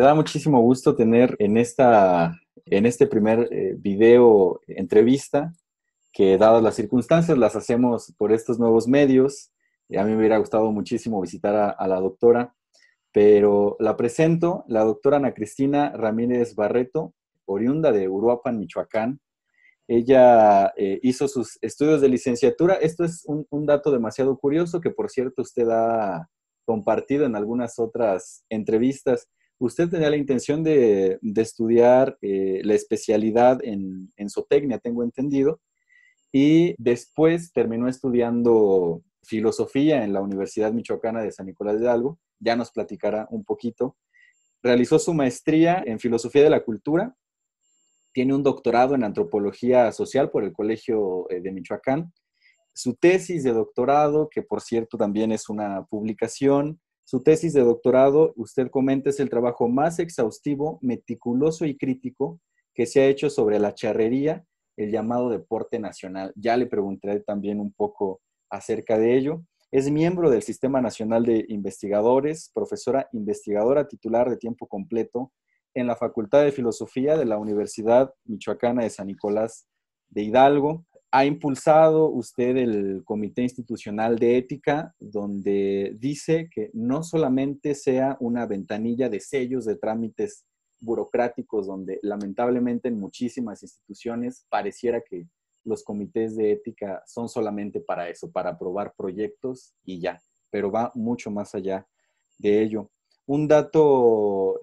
da muchísimo gusto tener en este primer video entrevista, que dadas las circunstancias las hacemos por estos nuevos medios. A mí me hubiera gustado muchísimo visitar a la doctora, pero la presento, la doctora Ana Cristina Ramírez Barreto, oriunda de Uruapan, Michoacán. Ella hizo sus estudios de licenciatura. Esto es un dato demasiado curioso que, por cierto, usted ha compartido en algunas otras entrevistas. Usted tenía la intención de estudiar la especialidad en zootecnia, tengo entendido, y después terminó estudiando filosofía en la Universidad Michoacana de San Nicolás de Hidalgo. Ya nos platicará un poquito. Realizó su maestría en filosofía de la cultura. Tiene un doctorado en antropología social por el Colegio de Michoacán. Su tesis de doctorado, que por cierto también es una publicación, su tesis de doctorado, usted comenta, es el trabajo más exhaustivo, meticuloso y crítico que se ha hecho sobre la charrería, el llamado deporte nacional. Ya le preguntaré también un poco acerca de ello. Es miembro del Sistema Nacional de Investigadores, profesora investigadora titular de tiempo completo en la Facultad de Filosofía de la Universidad Michoacana de San Nicolás de Hidalgo. Ha impulsado usted el Comité Institucional de Ética, donde dice que no solamente sea una ventanilla de sellos, de trámites burocráticos, donde lamentablemente en muchísimas instituciones pareciera que los comités de ética son solamente para eso, para aprobar proyectos y ya, pero va mucho más allá de ello. Un dato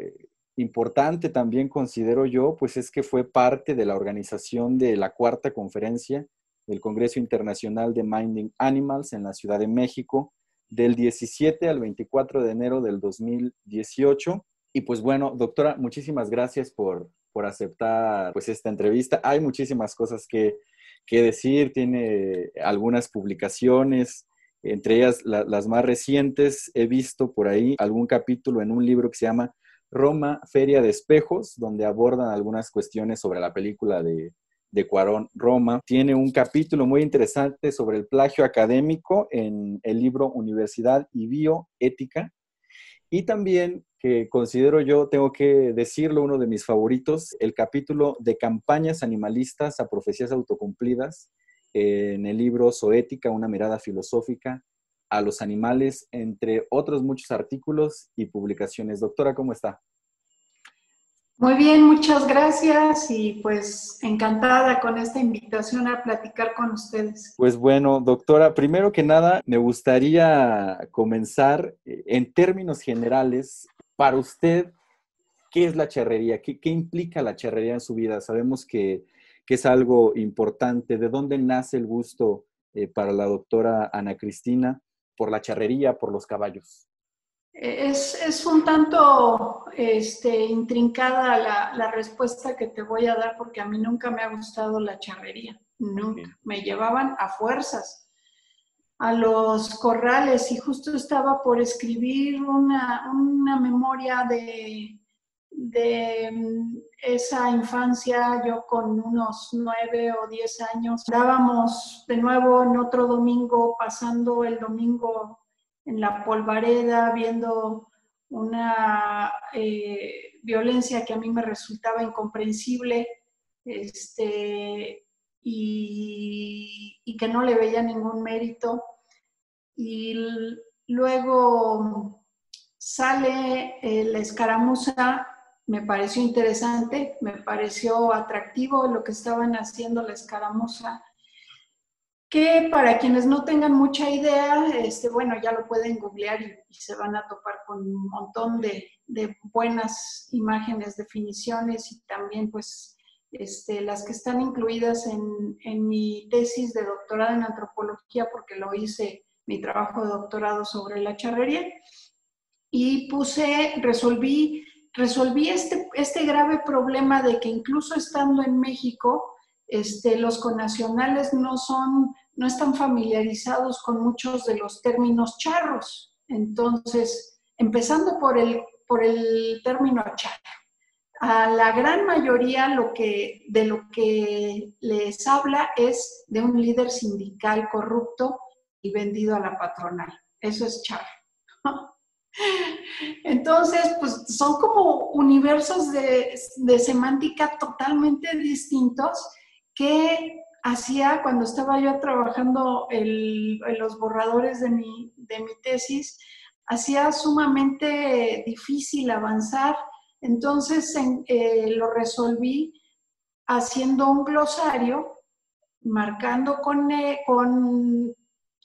importante también considero yo, pues es que fue parte de la organización de la cuarta conferencia del Congreso Internacional de Minding Animals en la Ciudad de México, del 17 al 24 de enero del 2018. Y pues bueno, doctora, muchísimas gracias por aceptar pues esta entrevista. Hay muchísimas cosas que decir, tiene algunas publicaciones, entre ellas las más recientes. He visto por ahí algún capítulo en un libro que se llama Roma, Feria de Espejos, donde abordan algunas cuestiones sobre la película de Cuarón, Roma. Tiene un capítulo muy interesante sobre el plagio académico en el libro Universidad y Bioética. Y también, que considero yo, tengo que decirlo, uno de mis favoritos, el capítulo de campañas animalistas a profecías autocumplidas en el libro Zoética, una mirada filosófica a los animales, entre otros muchos artículos y publicaciones. Doctora, ¿cómo está? Muy bien, muchas gracias y pues encantada con esta invitación a platicar con ustedes. Pues bueno, doctora, primero que nada, me gustaría comenzar en términos generales. Para usted, ¿qué es la charrería? ¿Qué implica la charrería en su vida? Sabemos que es algo importante. ¿De dónde nace el gusto para la doctora Ana Cristina por la charrería, por los caballos? Es un tanto intrincada la respuesta que te voy a dar porque a mí nunca me ha gustado la charrería, nunca. Okay. Me llevaban a fuerzas a los corrales y justo estaba por escribir una memoria de esa infancia, yo con unos 9 o 10 años. Dábamos de nuevo en otro domingo, pasando el domingo en la polvareda, viendo una violencia que a mí me resultaba incomprensible, y que no le veía ningún mérito. Y luego sale la escaramuza, me pareció interesante, me pareció atractivo lo que estaban haciendo la escaramuza, que para quienes no tengan mucha idea, bueno, ya lo pueden googlear y se van a topar con un montón de buenas imágenes, definiciones y también pues las que están incluidas en mi tesis de doctorado en antropología, porque lo hice mi trabajo de doctorado sobre la charrería, y resolví este grave problema de que incluso estando en México, los connacionales no están familiarizados con muchos de los términos charros. Entonces, empezando por el término charro, a la gran mayoría de lo que les habla es de un líder sindical corrupto y vendido a la patronal. Eso es charro. Entonces, pues son como universos de semántica totalmente distintos que hacía cuando estaba yo trabajando en los borradores de mi tesis, hacía sumamente difícil avanzar. Entonces lo resolví haciendo un glosario, marcando con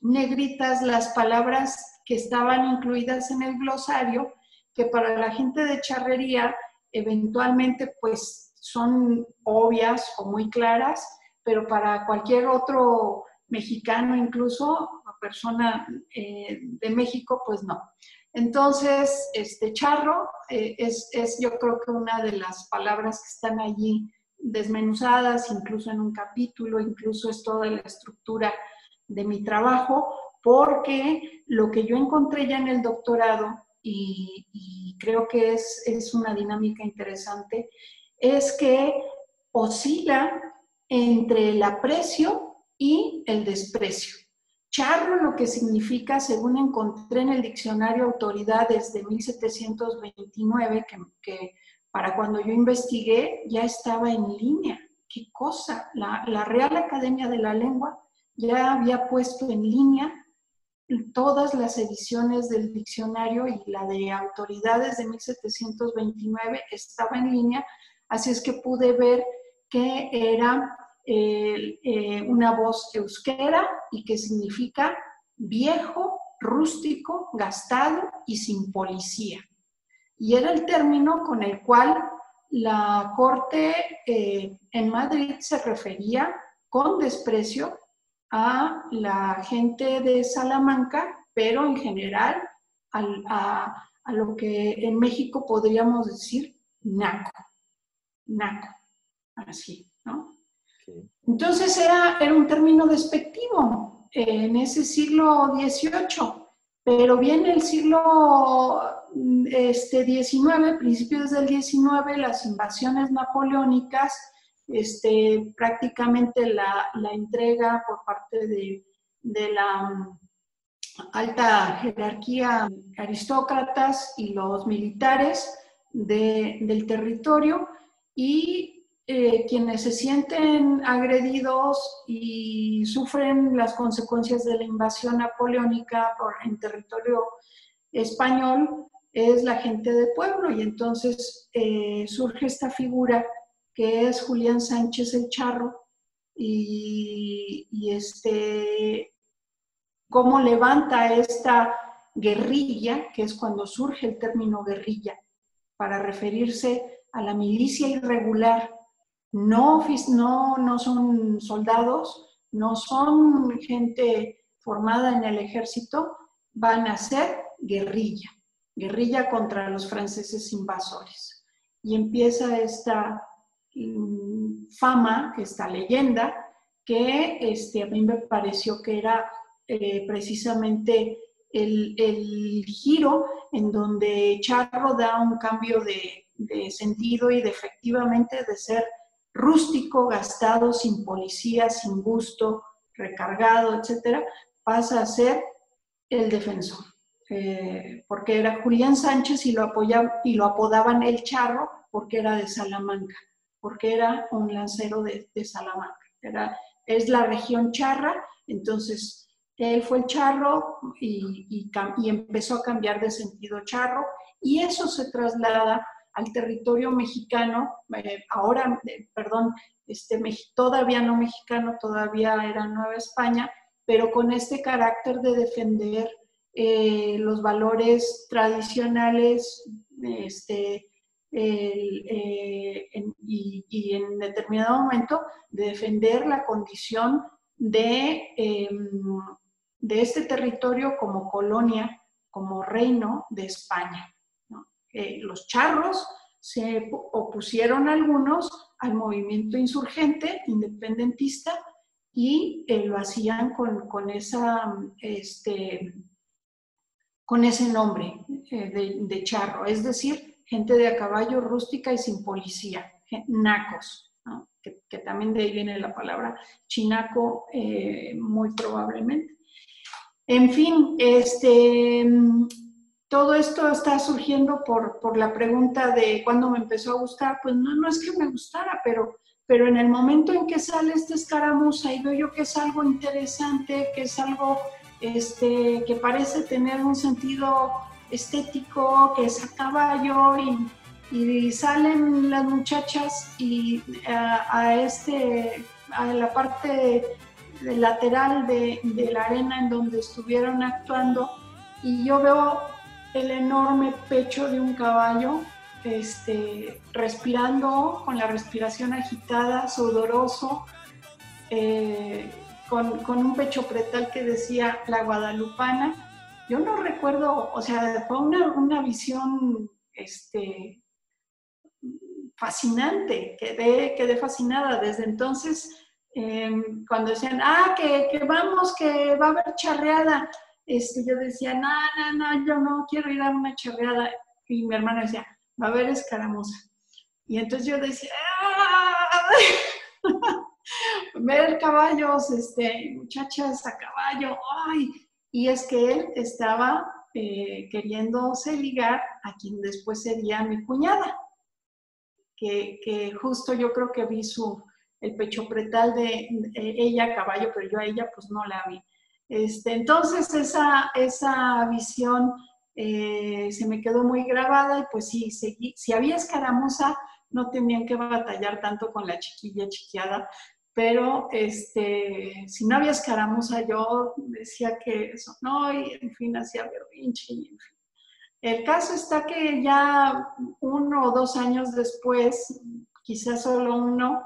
negritas las palabras que estaban incluidas en el glosario, que para la gente de charrería eventualmente pues son obvias o muy claras, pero para cualquier otro mexicano, incluso persona de México, pues no. Entonces, charro es yo creo que una de las palabras que están allí desmenuzadas, incluso en un capítulo, incluso es toda la estructura de mi trabajo, porque lo que yo encontré ya en el doctorado, y creo que es una dinámica interesante, es que oscila entre el aprecio y el desprecio. Charro lo que significa, según encontré en el diccionario Autoridades de 1729, que para cuando yo investigué ya estaba en línea. ¿Qué cosa? La Real Academia de la Lengua ya había puesto en línea todas las ediciones del diccionario, y la de Autoridades de 1729 estaba en línea, así es que pude ver que era una voz euskera y que significa viejo, rústico, gastado y sin policía. Y era el término con el cual la Corte en Madrid se refería con desprecio a la gente de Salamanca, pero en general a lo que en México podríamos decir naco, naco, así, ¿no? Sí. Entonces era un término despectivo en ese siglo XVIII, pero viene el siglo XIX, principios del XIX, las invasiones napoleónicas, prácticamente la entrega por parte de la alta jerarquía, aristócratas y los militares del territorio, y quienes se sienten agredidos y sufren las consecuencias de la invasión napoleónica en territorio español es la gente de pueblo, y entonces surge esta figura que es Julián Sánchez el Charro, y cómo levanta esta guerrilla, que es cuando surge el término guerrilla, para referirse a la milicia irregular. No son soldados, no son gente formada en el ejército, van a ser guerrilla, guerrilla contra los franceses invasores. Y empieza esta fama, esta leyenda, que a mí me pareció que era precisamente el giro en donde Charro da un cambio de sentido y de efectivamente de ser rústico, gastado, sin policía, sin gusto, recargado, etcétera, pasa a ser el defensor. Porque era Julián Sánchez y lo apodaban el Charro porque era de Salamanca, porque era un lancero de Salamanca. Es la región charra, entonces él fue el charro y empezó a cambiar de sentido charro, y eso se traslada al territorio mexicano, todavía no mexicano, todavía era Nueva España, pero con este carácter de defender los valores tradicionales, y en determinado momento de defender la condición de este territorio como colonia, como reino de España, ¿no? Los charros se opusieron algunos al movimiento insurgente independentista, y lo hacían con ese nombre de charro, es decir, gente de a caballo, rústica y sin policía, nacos, ¿no? Que también de ahí viene la palabra chinaco, muy probablemente. En fin, todo esto está surgiendo por la pregunta de cuándo me empezó a gustar. Pues no es que me gustara, pero en el momento en que sale esta escaramuza y veo yo que es algo interesante, que es algo que parece tener un sentido estético, que es a caballo y salen las muchachas y a la parte lateral de la arena en donde estuvieron actuando, y yo veo el enorme pecho de un caballo respirando con la respiración agitada, sudoroso, con un pecho pretal que decía La Guadalupana. Yo no recuerdo, o sea, fue una visión fascinante, quedé fascinada. Desde entonces, cuando decían, que vamos, que va a haber charreada, yo decía, no, yo no quiero ir a una charreada. Y mi hermano decía, va a haber escaramuza. Y entonces yo decía, ver caballos, muchachas a caballo, ay. Y es que él estaba queriéndose ligar a quien después sería mi cuñada, que justo yo creo que vi el pecho pretal de ella a caballo, pero yo a ella pues no la vi. Entonces esa visión se me quedó muy grabada, y pues sí, si había escaramuza, no tenían que batallar tanto con la chiquilla chiqueada, pero si no había escaramuza, yo decía que eso no, y en fin, hacía berrinche, y en fin. El caso está que ya 1 o 2 años después, quizás solo uno,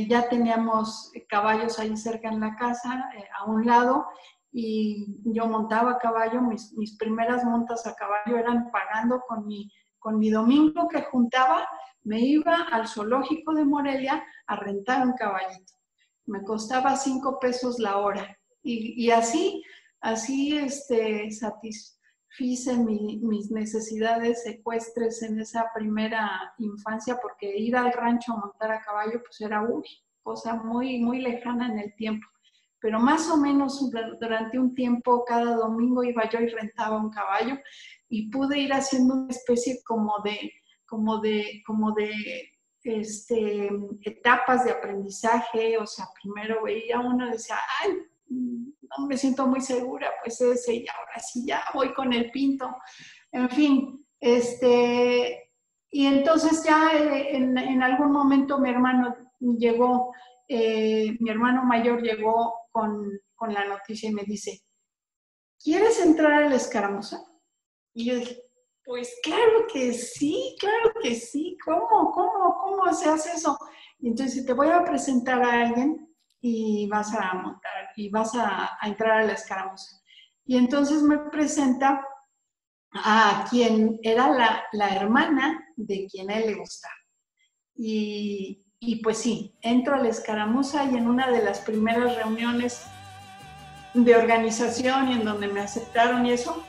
ya teníamos caballos ahí cerca en la casa, a un lado, y yo montaba a caballo. Mis primeras montas a caballo eran pagando con mi domingo que juntaba. Me iba al zoológico de Morelia a rentar un caballito. Me costaba 5 pesos la hora. Y así satisfice mis necesidades ecuestres en esa primera infancia, porque ir al rancho a montar a caballo pues era cosa muy, muy lejana en el tiempo. Pero más o menos durante un tiempo, cada domingo iba yo y rentaba un caballo, y pude ir haciendo una especie como de etapas de aprendizaje. O sea, primero veía uno y decía, ay, no me siento muy segura, pues ese, y ahora sí ya voy con el pinto. En fin, y entonces ya en algún momento mi hermano llegó, mi hermano mayor llegó con la noticia y me dice, ¿quieres entrar a la escaramuza? Y yo dije, pues claro que sí, ¿cómo se hace eso? Y entonces te voy a presentar a alguien y vas a montar, y vas a entrar a la escaramuza. Y entonces me presenta a quien era la hermana de quien a él le gustaba. Y pues sí, entro a la escaramuza, y en una de las primeras reuniones de organización y en donde me aceptaron y eso,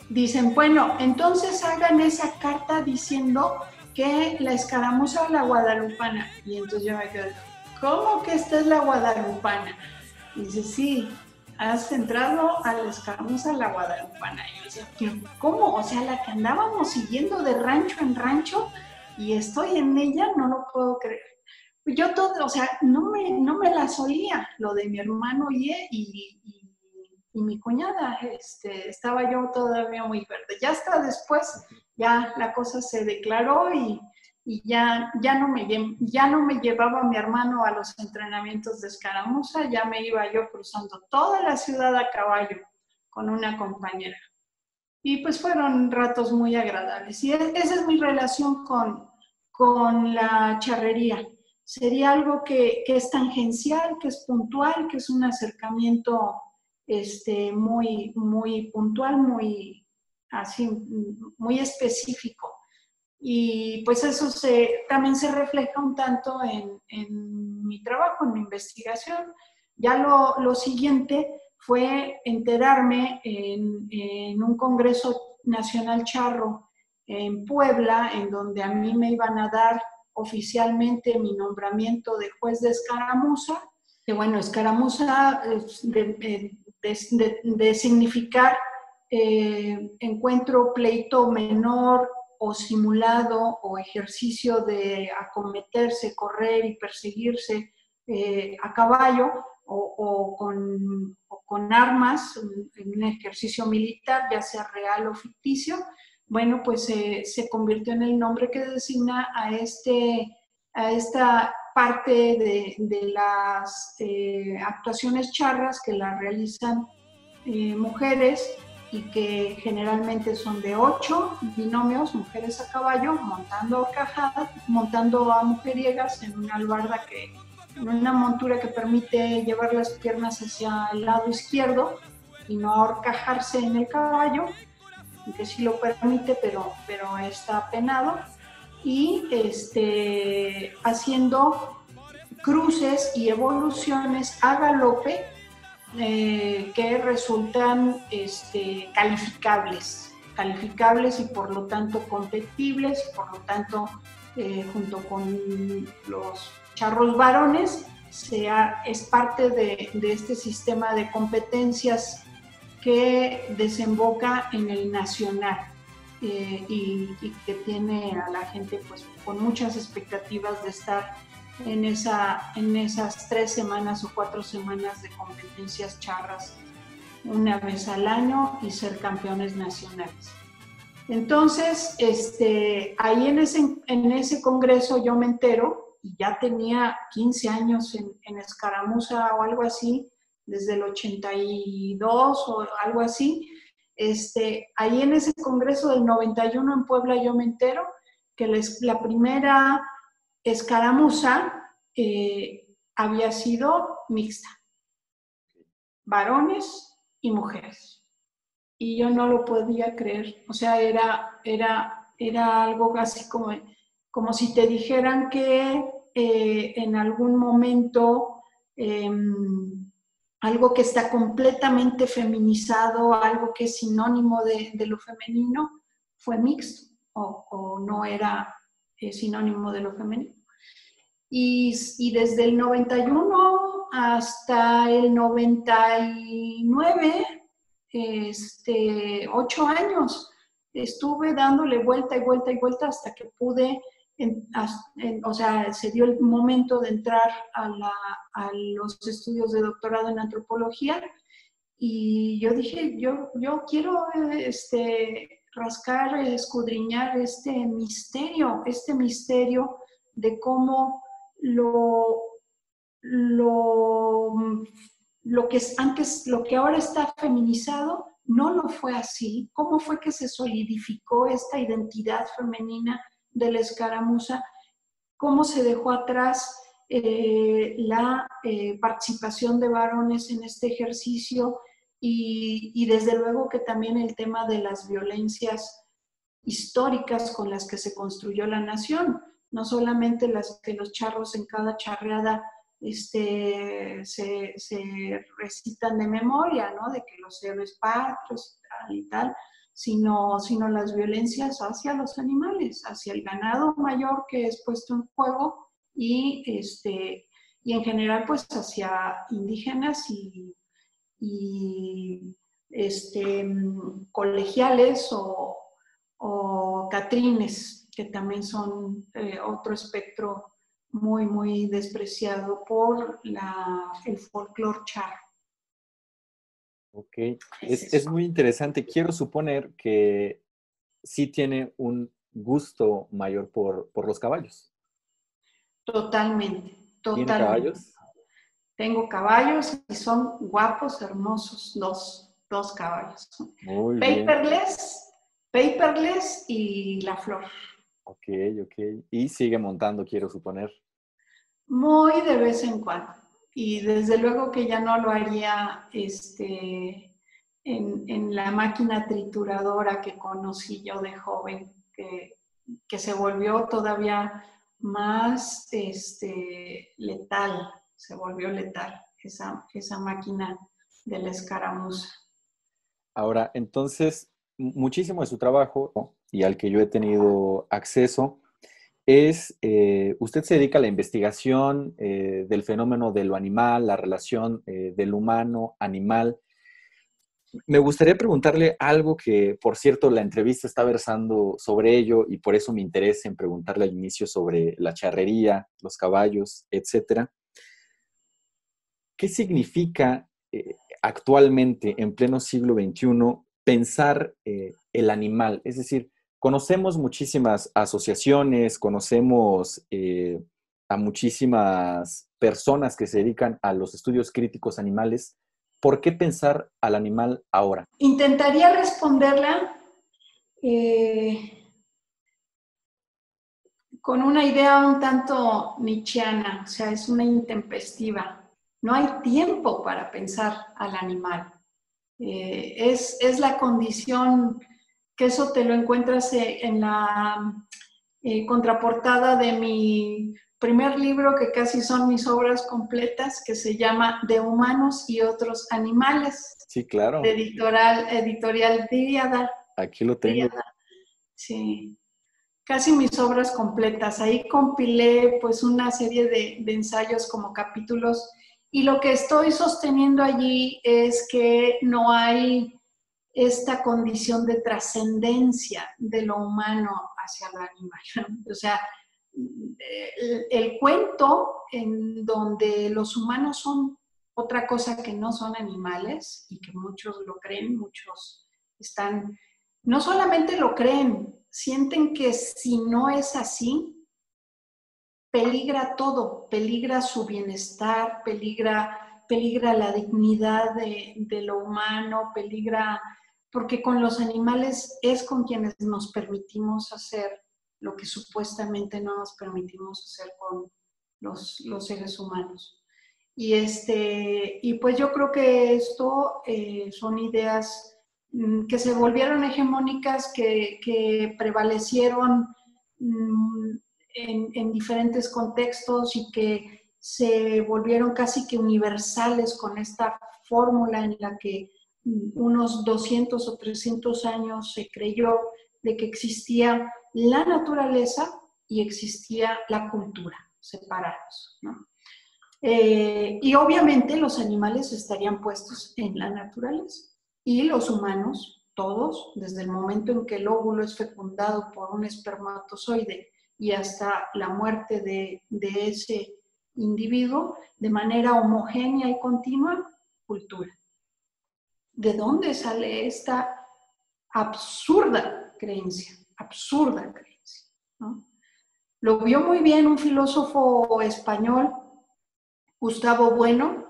dicen, bueno, entonces hagan esa carta diciendo que la escaramuza es la guadalupana. Y entonces yo me quedo, ¿cómo que esta es la guadalupana? Y dice, sí, has entrado a la escaramuza la guadalupana. Y yo decía, ¿pero cómo? O sea, la que andábamos siguiendo de rancho en rancho, y estoy en ella, no lo puedo creer. Yo todo, o sea, no me la solía, lo de mi hermano y mi cuñada. Estaba yo todavía muy verde. Ya hasta después, ya la cosa se declaró, y ya no me llevaba mi hermano a los entrenamientos de escaramuza, ya me iba yo cruzando toda la ciudad a caballo con una compañera. Y pues fueron ratos muy agradables. Y esa es mi relación con la charrería. Sería algo que es tangencial, que es puntual, que es un acercamiento muy, muy puntual, muy así, muy específico. Y pues eso también se refleja un tanto en mi trabajo, en mi investigación. Ya lo siguiente fue enterarme en un Congreso Nacional Charro en Puebla, en donde a mí me iban a dar oficialmente mi nombramiento de juez de escaramuza. Que bueno, escaramuza de significar encuentro, pleito menor o simulado o ejercicio de acometerse, correr y perseguirse a caballo o con armas en un ejercicio militar, ya sea real o ficticio. Bueno, pues se convirtió en el nombre que designa a esta parte de las actuaciones charras que las realizan mujeres y que generalmente son de 8 binomios, mujeres a caballo, montando a mujeriegas en una albarda en una montura que permite llevar las piernas hacia el lado izquierdo y no ahorcajarse en el caballo, que sí lo permite, pero está penado, y haciendo cruces y evoluciones a galope que resultan calificables y por lo tanto competibles, por lo tanto junto con los charros varones es parte de este sistema de competencias que desemboca en el nacional y que tiene a la gente pues con muchas expectativas de estar en esas 3 semanas o 4 semanas de competencias charras una vez al año y ser campeones nacionales. Entonces, ahí en ese congreso yo me entero, y ya tenía 15 años en escaramuza o algo así, desde el 82 o algo así. Ahí en ese congreso del 91 en Puebla yo me entero que la primera escaramuza había sido mixta, varones y mujeres. Y yo no lo podía creer. O sea, era algo así como si te dijeran que en algún momento algo que está completamente feminizado, algo que es sinónimo de lo femenino, fue mixto o no era sinónimo de lo femenino. Y desde el 91 hasta el 99, 8 años, estuve dándole vuelta y vuelta y vuelta hasta que pude, o sea, se dio el momento de entrar a los estudios de doctorado en antropología y yo dije, yo quiero rascar, escudriñar este misterio de cómo lo, lo que antes, lo que ahora está feminizado, no lo fue así. ¿Cómo fue que se solidificó esta identidad femenina de la escaramuza? ¿Cómo se dejó atrás la participación de varones en este ejercicio? Y desde luego que también el tema de las violencias históricas con las que se construyó la nación, no solamente las que los charros en cada charreada se recitan de memoria, ¿no? De que los héroes patrios y tal, sino las violencias hacia los animales, hacia el ganado mayor que es puesto en juego y en general pues hacia indígenas y colegiales o catrines, que también son otro espectro muy, muy despreciado por el folclore charro. Ok, es muy interesante. Quiero suponer que sí tiene un gusto mayor por los caballos. Totalmente, ¿Tiene totalmente. caballos? Tengo caballos y son guapos, hermosos, dos caballos. Muy bien. Paperless y La Flor. Ok, ok. Y sigue montando, quiero suponer. Muy de vez en cuando. Y desde luego que ya no lo haría en la máquina trituradora que conocí yo de joven, que se volvió todavía más letal, se volvió letal esa máquina de la escaramuza. Ahora, entonces, muchísimo de su trabajo y al que yo he tenido acceso usted se dedica a la investigación del fenómeno de lo animal, la relación del humano-animal. Me gustaría preguntarle algo que, por cierto, la entrevista está versando sobre ello y por eso me interesa en preguntarle al inicio sobre la charrería, los caballos, etcétera. ¿Qué significa actualmente, en pleno siglo XXI, pensar el animal? Es decir, conocemos muchísimas asociaciones, conocemos a muchísimas personas que se dedican a los estudios críticos animales. ¿Por qué pensar al animal ahora? Intentaría responderla con una idea un tanto nietzscheana, o sea, es una intempestiva. No hay tiempo para pensar al animal. Es la condición, que eso te lo encuentras en la contraportada de mi primer libro, que casi son mis obras completas, que se llama De humanos y otros animales, Sí, claro. de editorial Díada. Aquí lo tengo. Sí, casi mis obras completas. Ahí compilé pues una serie de ensayos como capítulos, y lo que estoy sosteniendo allí es que no hay esta condición de trascendencia de lo humano hacia lo animal. O sea, el cuento en donde los humanos son otra cosa que no son animales, y que muchos lo creen, muchos están, no solamente lo creen, sienten que si no es así, peligra todo, peligra su bienestar, peligra la dignidad de lo humano, peligra, porque con los animales es con quienes nos permitimos hacer lo que supuestamente no nos permitimos hacer con los seres humanos. Y pues yo creo que esto son ideas que se volvieron hegemónicas, que prevalecieron en diferentes contextos, y que se volvieron casi que universales con esta fórmula en la que unos 200 o 300 años se creyó de que existía la naturaleza y existía la cultura separados, ¿no? Y obviamente los animales estarían puestos en la naturaleza, y los humanos, todos, desde el momento en que el óvulo es fecundado por un espermatozoide y hasta la muerte de ese individuo, de manera homogénea y continua, cultura. ¿De dónde sale esta absurda creencia? Absurda creencia, ¿no? Lo vio muy bien un filósofo español, Gustavo Bueno,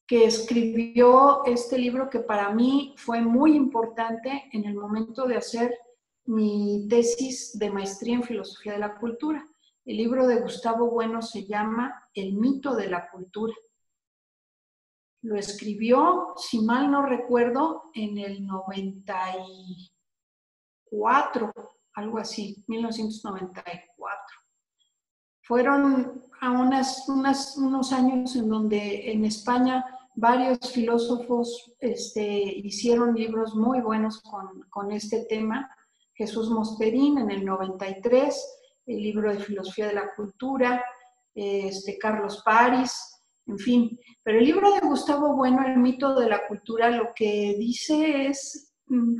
que escribió este libro que para mí fue muy importante en el momento de hacer mi tesis de maestría en filosofía de la cultura. El libro de Gustavo Bueno se llama El mito de la cultura. Lo escribió, si mal no recuerdo, en el 94, algo así, 1994. Fueron a unos años en donde en España varios filósofos hicieron libros muy buenos con este tema. Jesús Mosterín en el 93, el libro de Filosofía de la Cultura, Carlos París, en fin. Pero el libro de Gustavo Bueno, El mito de la cultura, lo que dice es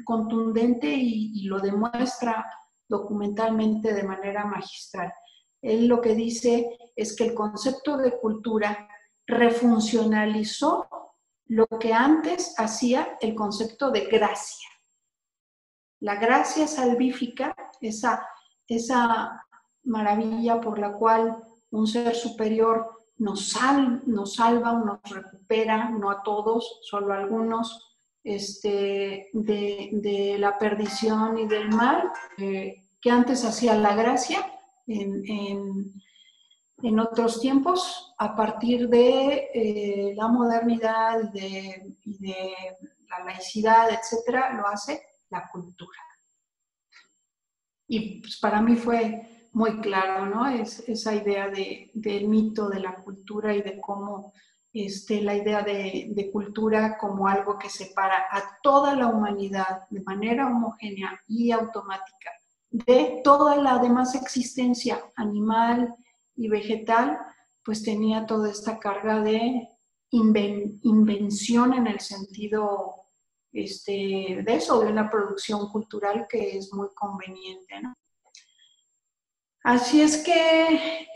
contundente y lo demuestra documentalmente de manera magistral. Él lo que dice es que el concepto de cultura refuncionalizó lo que antes hacía el concepto de gracia. La gracia salvífica, esa maravilla por la cual un ser superior nos salva, nos recupera, no a todos, solo a algunos, de la perdición y del mal, que antes hacía la gracia en otros tiempos, a partir de la modernidad y de la laicidad, etcétera, lo hace la cultura. Y pues para mí fue muy claro, ¿no? Esa idea del mito de la cultura, y de cómo la idea de cultura como algo que separa a toda la humanidad de manera homogénea y automática de toda la demás existencia animal y vegetal, pues tenía toda esta carga de invención en el sentido de eso, de una producción cultural que es muy conveniente, ¿no? Así es que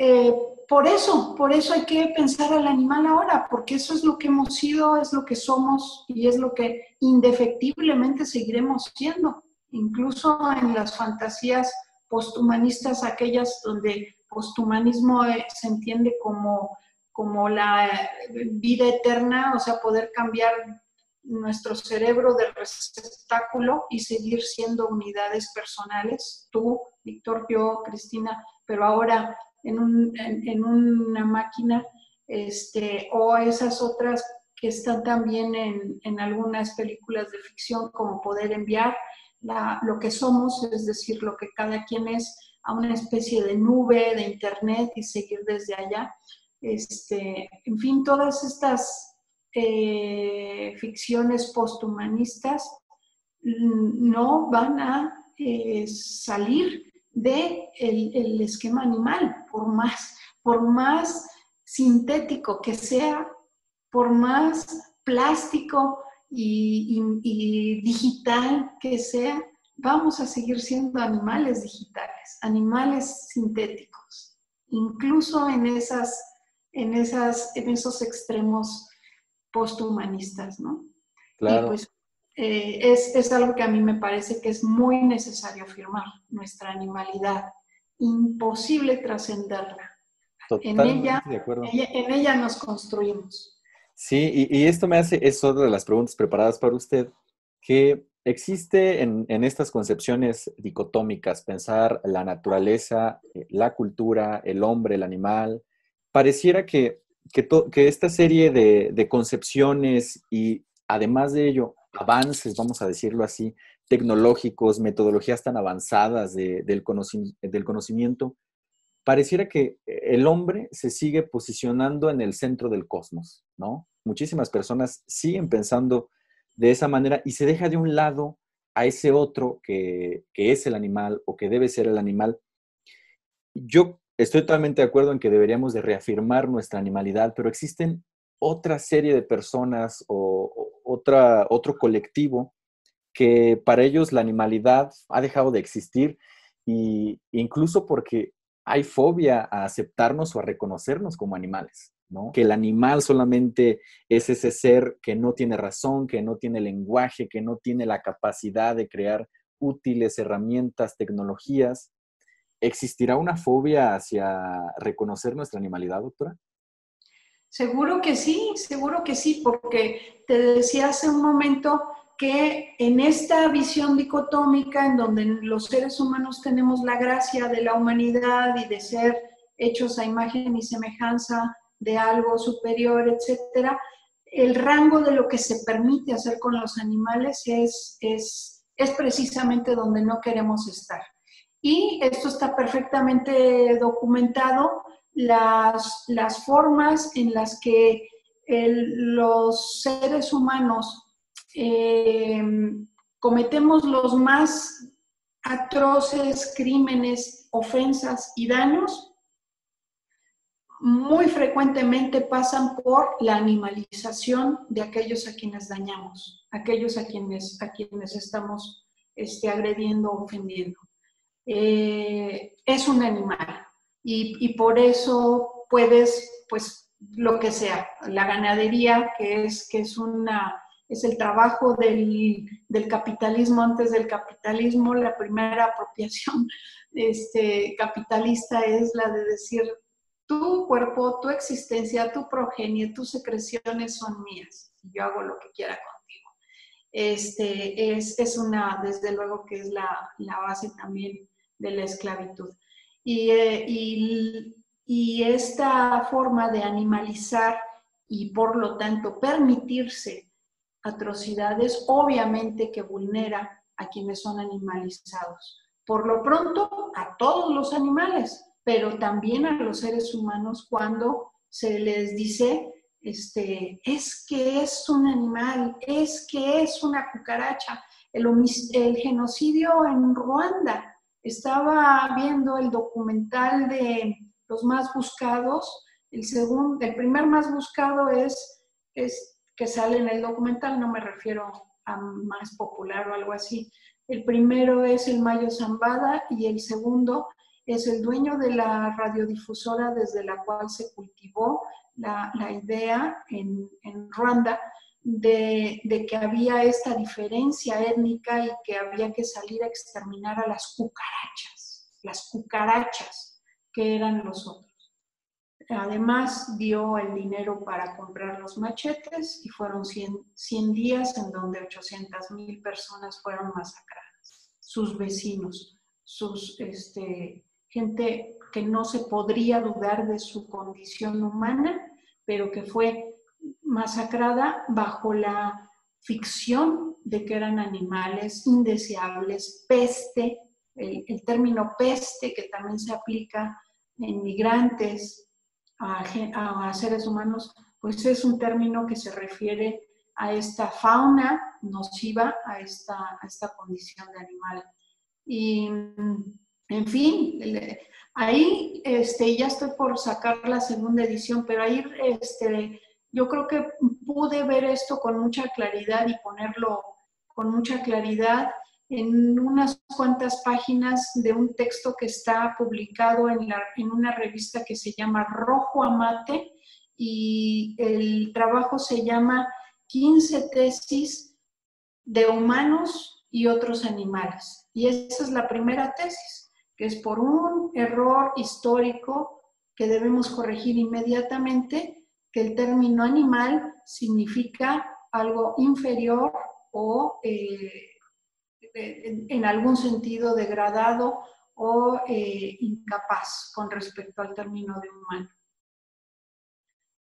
por eso hay que pensar al animal ahora, porque eso es lo que hemos sido, es lo que somos y es lo que indefectiblemente seguiremos siendo. Incluso en las fantasías posthumanistas, aquellas donde posthumanismo se entiende como la vida eterna, o sea, poder cambiar nuestro cerebro de receptáculo y seguir siendo unidades personales, tú, Víctor, yo, Cristina, pero ahora en una máquina, o esas otras que están también en algunas películas de ficción, como poder enviar lo que somos, es decir, lo que cada quien es, a una especie de nube de internet y seguir desde allá. En fin, todas estas ficciones posthumanistas no van a salir del esquema animal, por más sintético que sea, por más plástico y digital que sea, vamos a seguir siendo animales digitales, animales sintéticos, incluso en esos extremos posthumanistas, ¿no? Y Claro, pues es algo que a mí me parece que es muy necesario afirmar, nuestra animalidad, imposible trascenderla. totalmente de acuerdo. En ella nos construimos. Sí, y esto me hace, es otra de las preguntas preparadas para usted, que existe en estas concepciones dicotómicas, pensar la naturaleza, la cultura, el hombre, el animal, pareciera que esta serie de concepciones y además de ello, avances, vamos a decirlo así, tecnológicos, metodologías tan avanzadas del conocimiento, pareciera que el hombre se sigue posicionando en el centro del cosmos, ¿no? Muchísimas personas siguen pensando de esa manera y se deja de un lado a ese otro que es el animal o que debe ser el animal. Yo estoy totalmente de acuerdo en que deberíamos de reafirmar nuestra animalidad, pero existen otra serie de personas o otro colectivo que para ellos la animalidad ha dejado de existir y incluso porque hay fobia a aceptarnos o a reconocernos como animales, ¿no? Que el animal solamente es ese ser que no tiene razón, que no tiene lenguaje, que no tiene la capacidad de crear útiles herramientas, tecnologías. ¿Existirá una fobia hacia reconocer nuestra animalidad, doctora? Seguro que sí, porque te decía hace un momento que en esta visión dicotómica en donde los seres humanos tenemos la gracia de la humanidad y de ser hechos a imagen y semejanza de algo superior, etcétera, el rango de lo que se permite hacer con los animales es precisamente donde no queremos estar. Y esto está perfectamente documentado, las formas en las que los seres humanos eh, cometemos los más atroces crímenes, ofensas y daños, muy frecuentemente pasan por la animalización de aquellos a quienes dañamos, aquellos a quienes estamos agrediendo o ofendiendo. Es un animal y por eso puedes, pues, lo que sea, la ganadería, que es el trabajo del capitalismo antes del capitalismo, la primera apropiación capitalista es la de decir, tu cuerpo, tu existencia, tu progenie, tus secreciones son mías, yo hago lo que quiera contigo. Es desde luego que es la base también de la esclavitud. Y esta forma de animalizar y por lo tanto permitirse atrocidades, obviamente que vulnera a quienes son animalizados. Por lo pronto, a todos los animales, pero también a los seres humanos cuando se les dice, es que es un animal, es que es una cucaracha. El genocidio en Ruanda Estaba viendo el documental de los más buscados. El primer más buscado es que sale en el documental, no me refiero a más popular o algo así. El primero es el Mayo Zambada y el segundo es el dueño de la radiodifusora desde la cual se cultivó la idea en Ruanda de que había esta diferencia étnica y que había que salir a exterminar a las cucarachas que eran los otros. Además, dio el dinero para comprar los machetes y fueron 100 días en donde 800,000 personas fueron masacradas. Sus vecinos, gente que no se podría dudar de su condición humana, pero que fue masacrada bajo la ficción de que eran animales indeseables, peste, el término peste que también se aplica en migrantes, a seres humanos, pues es un término que se refiere a esta fauna nociva, a esta condición de animal. Y, en fin, ahí ya estoy por sacar la segunda edición, pero ahí yo creo que pude ver esto con mucha claridad y ponerlo con mucha claridad en unas cuantas páginas de un texto que está publicado en una revista que se llama Rojo Amate, y el trabajo se llama 15 tesis de humanos y otros animales. Y esa es la primera tesis, que es por un error histórico que debemos corregir inmediatamente, que el término animal significa algo inferior o en algún sentido degradado o incapaz con respecto al término de humano.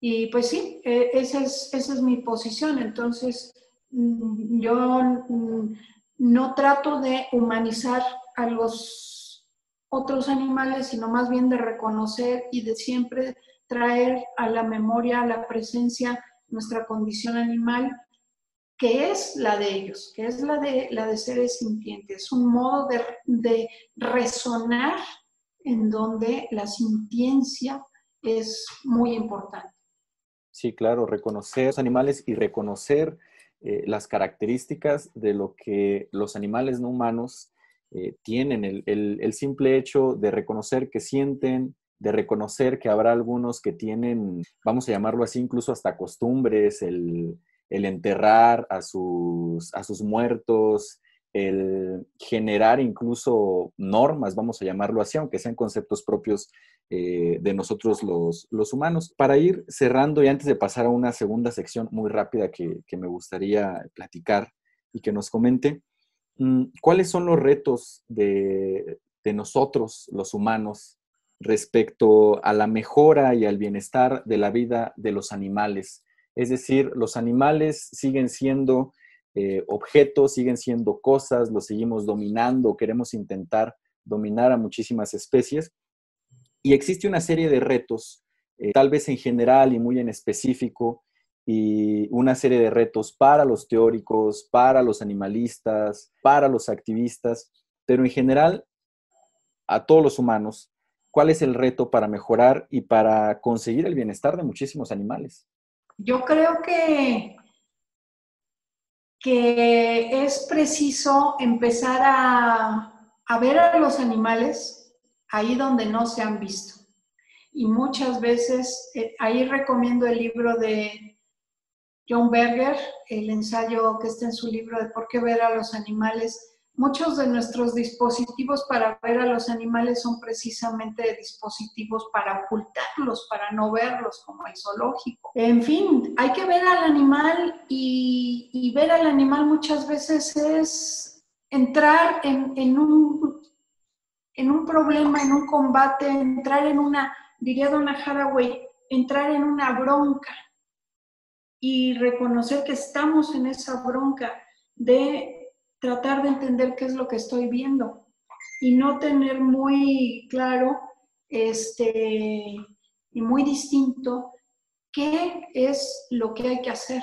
Y pues sí, esa es mi posición. Entonces, yo no trato de humanizar a los otros animales, sino más bien de reconocer y de siempre traer a la memoria, a la presencia, nuestra condición animal, que es la de ellos, que es la de seres sintientes. Es un modo de resonar en donde la sintiencia es muy importante. Sí, claro, reconocer los animales y reconocer las características de lo que los animales no humanos tienen. El simple hecho de reconocer que sienten, de reconocer que habrá algunos que tienen, vamos a llamarlo así, incluso hasta costumbres, el enterrar a sus muertos, el generar incluso normas, vamos a llamarlo así, aunque sean conceptos propios de nosotros los humanos. Para ir cerrando y antes de pasar a una segunda sección muy rápida que me gustaría platicar y que nos comente, ¿cuáles son los retos de nosotros, los humanos, respecto a la mejora y al bienestar de la vida de los animales? Es decir, los animales siguen siendo objetos, siguen siendo cosas, los seguimos dominando, queremos intentar dominar a muchísimas especies. Y existe una serie de retos, tal vez en general y muy en específico, y una serie de retos para los teóricos, para los animalistas, para los activistas, pero en general a todos los humanos. ¿Cuál es el reto para mejorar y para conseguir el bienestar de muchísimos animales? Yo creo que es preciso empezar a ver a los animales ahí donde no se han visto. Y muchas veces, ahí recomiendo el libro de John Berger, el ensayo que está en su libro de ¿Por qué ver a los animales? Muchos de nuestros dispositivos para ver a los animales son precisamente dispositivos para ocultarlos, para no verlos, como el zoológico. En fin, hay que ver al animal y ver al animal muchas veces es entrar en un problema, en un combate, entrar en una, diría Donna Haraway, entrar en una bronca y reconocer que estamos en esa bronca de tratar de entender qué es lo que estoy viendo y no tener muy claro y muy distinto qué es lo que hay que hacer.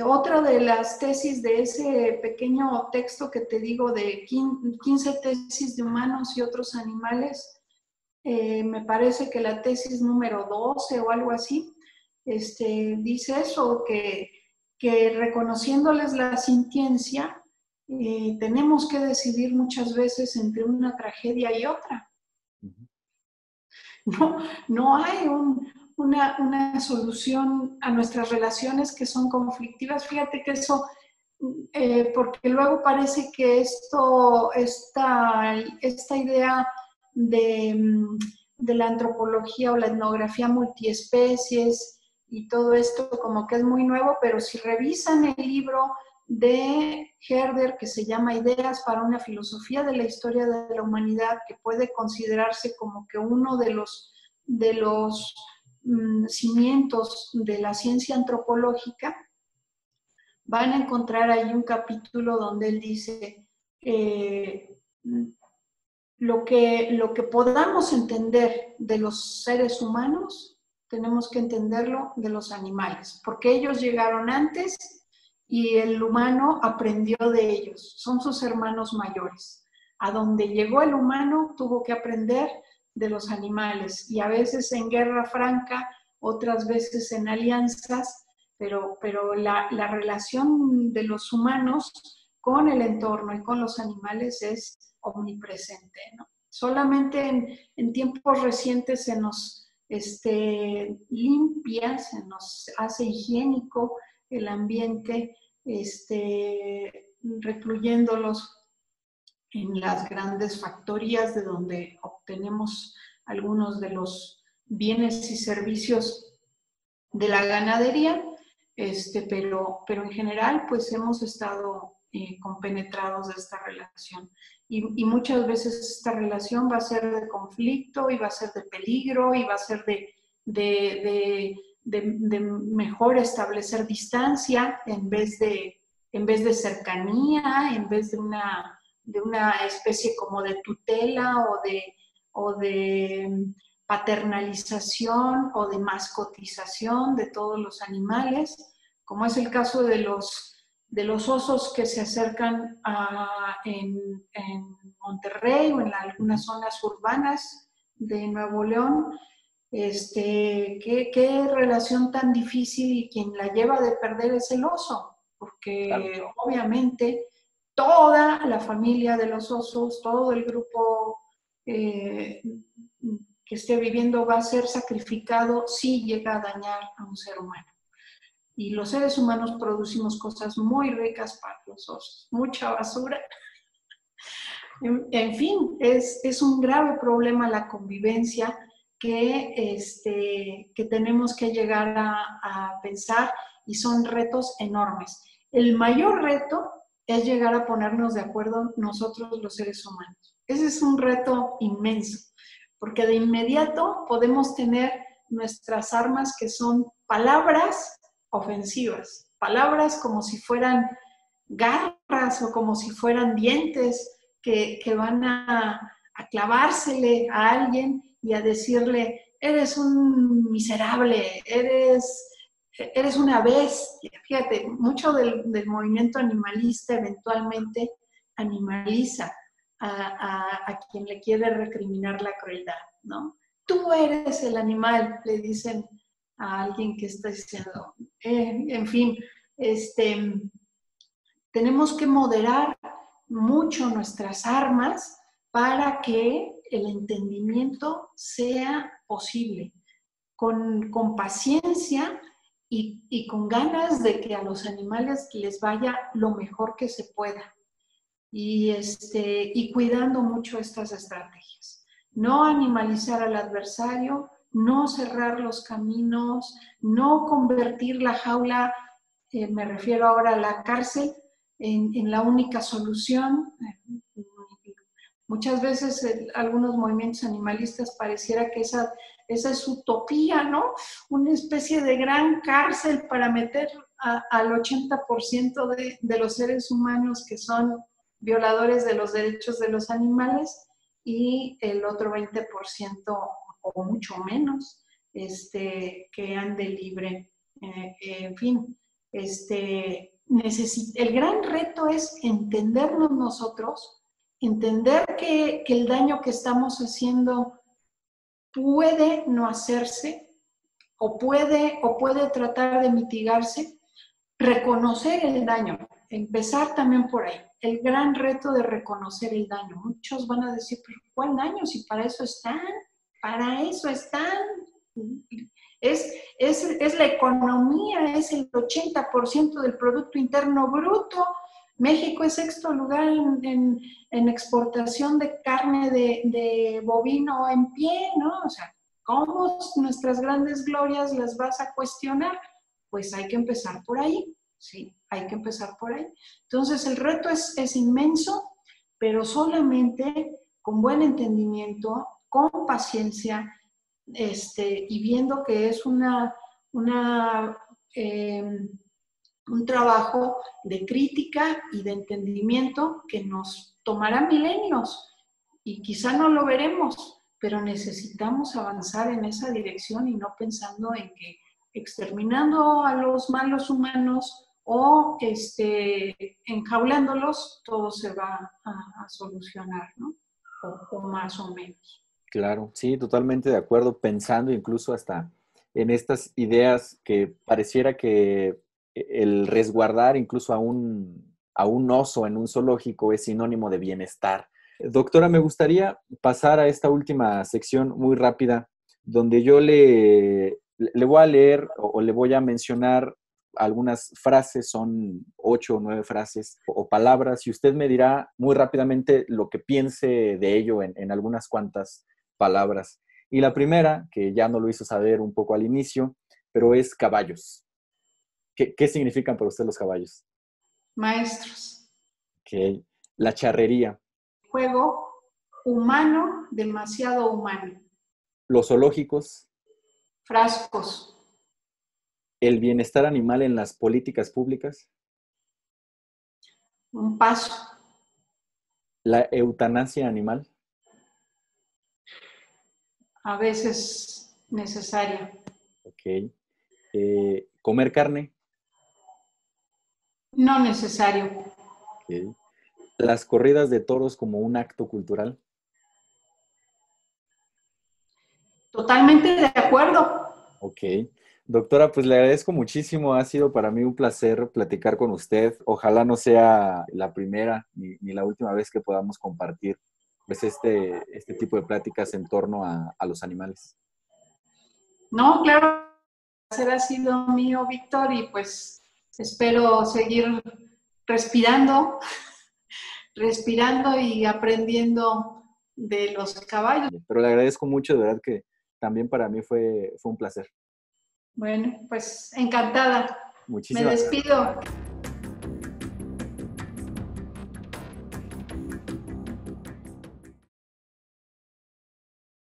Otra de las tesis de ese pequeño texto que te digo de 15 tesis de humanos y otros animales, me parece que la tesis número 12 o algo así, dice eso, que reconociéndoles la sintiencia, tenemos que decidir muchas veces entre una tragedia y otra. No hay una solución a nuestras relaciones que son conflictivas. Fíjate que eso, porque luego parece que esta idea de la antropología o la etnografía multiespecies y todo esto como que es muy nuevo, pero si revisan el libro de Herder que se llama Ideas para una filosofía de la historia de la humanidad, que puede considerarse como que uno de los cimientos de la ciencia antropológica, van a encontrar ahí un capítulo donde él dice lo que podamos entender de los seres humanos, tenemos que entenderlo de los animales, porque ellos llegaron antes y el humano aprendió de ellos, son sus hermanos mayores. A donde llegó el humano tuvo que aprender de los animales, y a veces en guerra franca, otras veces en alianzas, pero la relación de los humanos con el entorno y con los animales es omnipresente, ¿no? Solamente en tiempos recientes se nos limpia, se nos hace higiénico el ambiente, recluyéndolos en las grandes factorías de donde obtenemos algunos de los bienes y servicios de la ganadería, pero en general pues hemos estado compenetrados de esta relación. Y muchas veces esta relación va a ser de conflicto, y va a ser de peligro, y va a ser de mejor establecer distancia en vez de cercanía, en vez de una especie como de tutela o de paternalización o de mascotización de todos los animales, como es el caso de los osos que se acercan en Monterrey o en algunas zonas urbanas de Nuevo León. ¿Qué relación tan difícil, y quien la lleva de perder es el oso, porque claro, obviamente toda la familia de los osos, todo el grupo que esté viviendo va a ser sacrificado si llega a dañar a un ser humano. Y los seres humanos producimos cosas muy ricas para los osos, mucha basura. En fin, es un grave problema la convivencia que tenemos que llegar a pensar, y son retos enormes. El mayor reto es llegar a ponernos de acuerdo nosotros los seres humanos. Ese es un reto inmenso, porque de inmediato podemos tener nuestras armas, que son palabras ofensivas, palabras como si fueran garras o como si fueran dientes que van a clavársele a alguien y a decirle: eres un miserable, eres una bestia. Fíjate, mucho del movimiento animalista eventualmente animaliza a quien le quiere recriminar la crueldad, ¿no? Tú eres el animal, le dicen a alguien que está diciendo. En fin, tenemos que moderar mucho nuestras armas para que el entendimiento sea posible, con paciencia y con ganas de que a los animales les vaya lo mejor que se pueda, y cuidando mucho estas estrategias. No animalizar al adversario, no cerrar los caminos, no convertir la jaula, me refiero ahora a la cárcel, en la única solución. Muchas veces algunos movimientos animalistas pareciera que esa es utopía, ¿no? Una especie de gran cárcel para meter al 80% de los seres humanos que son violadores de los derechos de los animales, y el otro 20% o mucho menos que ande libre. En fin, El gran reto es entendernos nosotros, entender que el daño que estamos haciendo puede no hacerse o puede tratar de mitigarse, reconocer el daño, empezar también por ahí. El gran reto de reconocer el daño. Muchos van a decir, pero ¿cuál daño? Si para eso están, para eso están. Es la economía, es el 80% del Producto Interno Bruto. México es sexto lugar en exportación de carne de bovino en pie, ¿no? O sea, ¿cómo nuestras grandes glorias las vas a cuestionar? Pues hay que empezar por ahí, ¿sí? Hay que empezar por ahí. Entonces, el reto es inmenso, pero solamente con buen entendimiento, con paciencia, y viendo que es un trabajo de crítica y de entendimiento que nos tomará milenios y quizá no lo veremos, pero necesitamos avanzar en esa dirección y no pensando en que exterminando a los malos humanos o enjaulándolos, todo se va a solucionar, ¿no? O más o menos. Claro, sí, totalmente de acuerdo, pensando incluso hasta en estas ideas que pareciera que el resguardar incluso a un oso en un zoológico es sinónimo de bienestar. Doctora, me gustaría pasar a esta última sección muy rápida, donde yo le voy a leer o le voy a mencionar algunas frases, son 8 o 9 frases o palabras, y usted me dirá muy rápidamente lo que piense de ello en algunas cuantas palabras. Y la primera, que ya no lo hizo saber un poco al inicio, pero es caballos. ¿Qué significan para usted los caballos? Maestros. Okay. La charrería. Juego humano, demasiado humano. Los zoológicos. Frascos. El bienestar animal en las políticas públicas. Un paso. La eutanasia animal. A veces necesaria. Ok. Comer carne. No necesario. Okay. Las corridas de toros como un acto cultural. Totalmente de acuerdo. Ok. Doctora, pues le agradezco muchísimo. Ha sido para mí un placer platicar con usted. Ojalá no sea la primera ni la última vez que podamos compartir pues este tipo de pláticas en torno a los animales. No, claro, el placer ha sido mío, Víctor, y pues espero seguir respirando, respirando y aprendiendo de los caballos. Pero le agradezco mucho, de verdad que también para mí fue un placer. Bueno, pues encantada. Me Muchísimas gracias. despido.